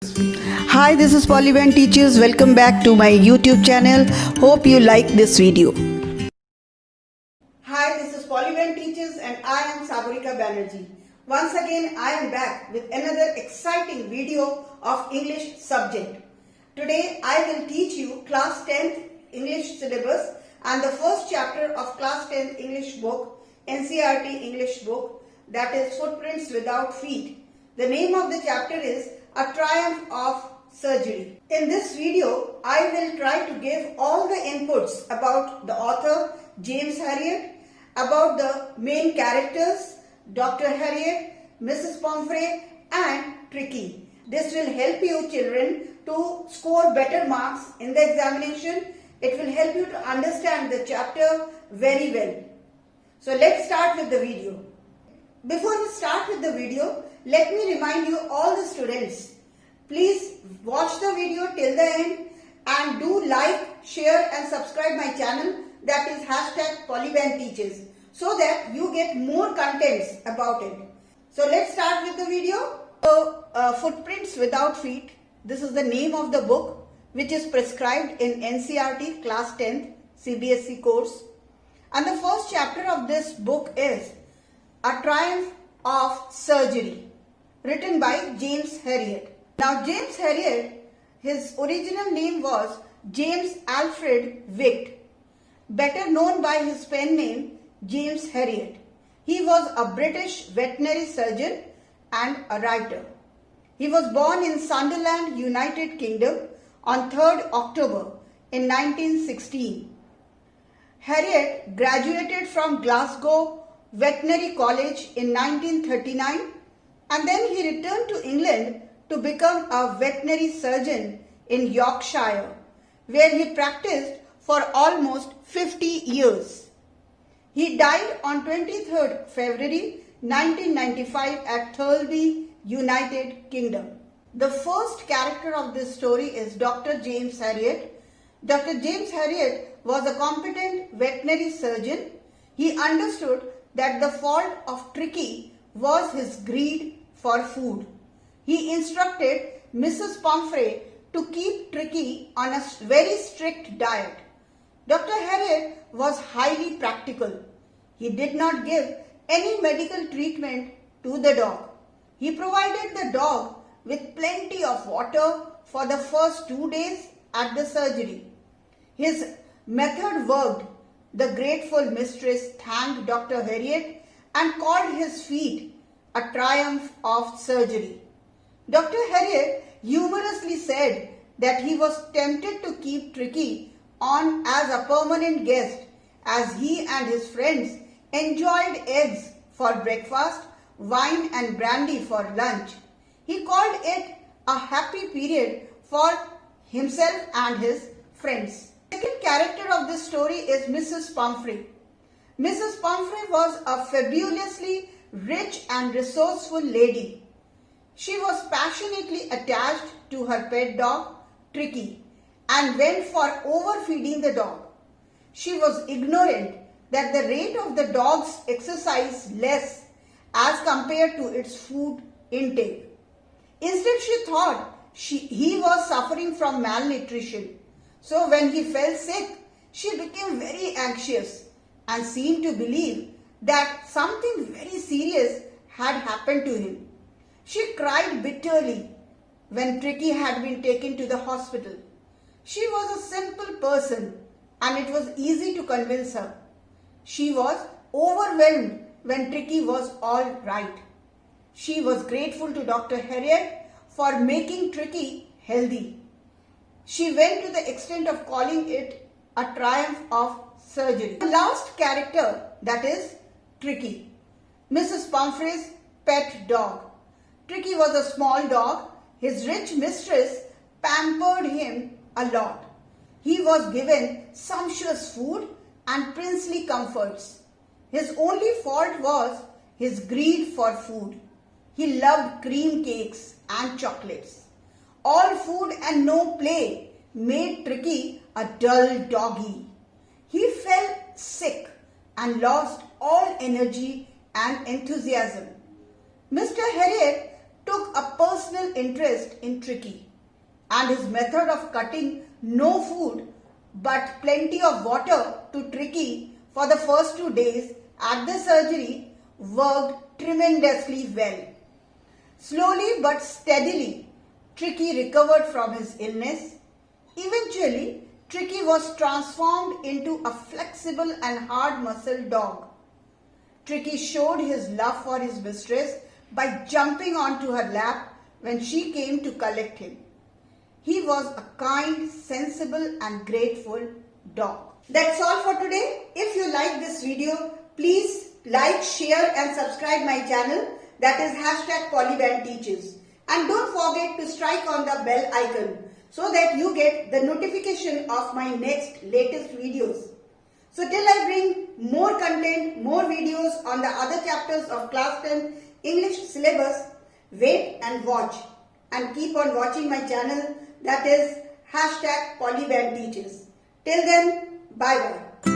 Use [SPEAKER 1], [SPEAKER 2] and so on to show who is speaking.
[SPEAKER 1] Hi, this is Polybanteaches. Welcome back to my YouTube channel. Hope you like this video. Hi, this is Polybanteaches and I am Sagarika Banerjee. Once again, I am back with another exciting video of English subject. Today, I will teach you class 10th English syllabus and the first chapter of class 10th English book, NCERT English book, that is Footprints Without Feet. The name of the chapter is A Triumph of Surgery. In this video, I will try to give all the inputs about the author James Herriot, about the main characters Doctor Herriot, Mrs. Pumphrey and Tricki. This will help you children to score better marks in the examination. It will help you to understand the chapter very well. So let's start with the video. Before we start with the video, let me remind you all the students, please watch the video till the end and do like, share and subscribe my channel, that is #Polybanteaches, so that you get more contents about it. So let's start with the video. Footprints Without Feet, this is the name of the book which is prescribed in NCERT class 10th CBSE course. And the first chapter of this book is A Triumph of Surgery, written by James Herriot. Now James Herriot, his original name was James Alfred Witt, better known by his pen name James Harriet. He was a British veterinary surgeon and a writer. He was born in Sunderland, United Kingdom on 3rd October in 1916. Harriet graduated from Glasgow Veterinary College in 1939 and then he returned to England to become a veterinary surgeon in Yorkshire, where he practiced for almost 50 years. He died on 23rd February 1995 at Thirlby, United Kingdom. The first character of this story is Dr. James Herriot. Dr. James Herriot was a competent veterinary surgeon. He understood that the fault of Tricki was his greed for food. He instructed Mrs. Pumphrey to keep Tricki on a very strict diet. Dr. Herriot was highly practical. He did not give any medical treatment to the dog. He provided the dog with plenty of water for the first 2 days at the surgery. His method worked. The grateful mistress thanked Dr. Herriot and called his feat a triumph of surgery. Dr. Herriot humorously said that he was tempted to keep Tricki on as a permanent guest as he and his friends enjoyed eggs for breakfast, wine and brandy for lunch. He called it a happy period for himself and his friends. The second character of this story is Mrs. Pumphrey. Mrs. Pumphrey was a fabulously rich and resourceful lady. She was passionately attached to her pet dog, Tricki, and went for overfeeding the dog. She was ignorant that the rate of the dog's exercise less as compared to its food intake. Instead, she thought he was suffering from malnutrition. So when he fell sick, she became very anxious and seemed to believe that something very serious had happened to him. She cried bitterly when Tricki had been taken to the hospital. She was a simple person and it was easy to convince her. She was overwhelmed when Tricki was all right. She was grateful to Dr. Herriot for making Tricki healthy. She went to the extent of calling it a triumph of surgery. The last character, that is Tricki, Mrs. Pumphrey's pet dog. Tricki was a small dog. His rich mistress pampered him a lot. He was given sumptuous food and princely comforts. His only fault was his greed for food. He loved cream cakes and chocolates. All food and no play made Tricki a dull doggy. He fell sick and lost all energy and enthusiasm. Mr. Herriot took a personal interest in Tricki, and his method of cutting no food but plenty of water to Tricki for the first 2 days at the surgery worked tremendously well. Slowly but steadily, Tricki recovered from his illness. Eventually, Tricki was transformed into a flexible and hard-muscled dog. Tricki showed his love for his mistress by jumping onto her lap when she came to collect him. He was a kind, sensible and grateful dog. That's all for today. If you like this video, please like, share and subscribe my channel, that is #Polybanteaches. And don't forget to strike on the bell icon so that you get the notification of my next latest videos. So till I bring more content, more videos on the other chapters of Class 10 English syllabus, wait and watch. And keep on watching my channel, that is #Polybanteaches. Till then, bye bye.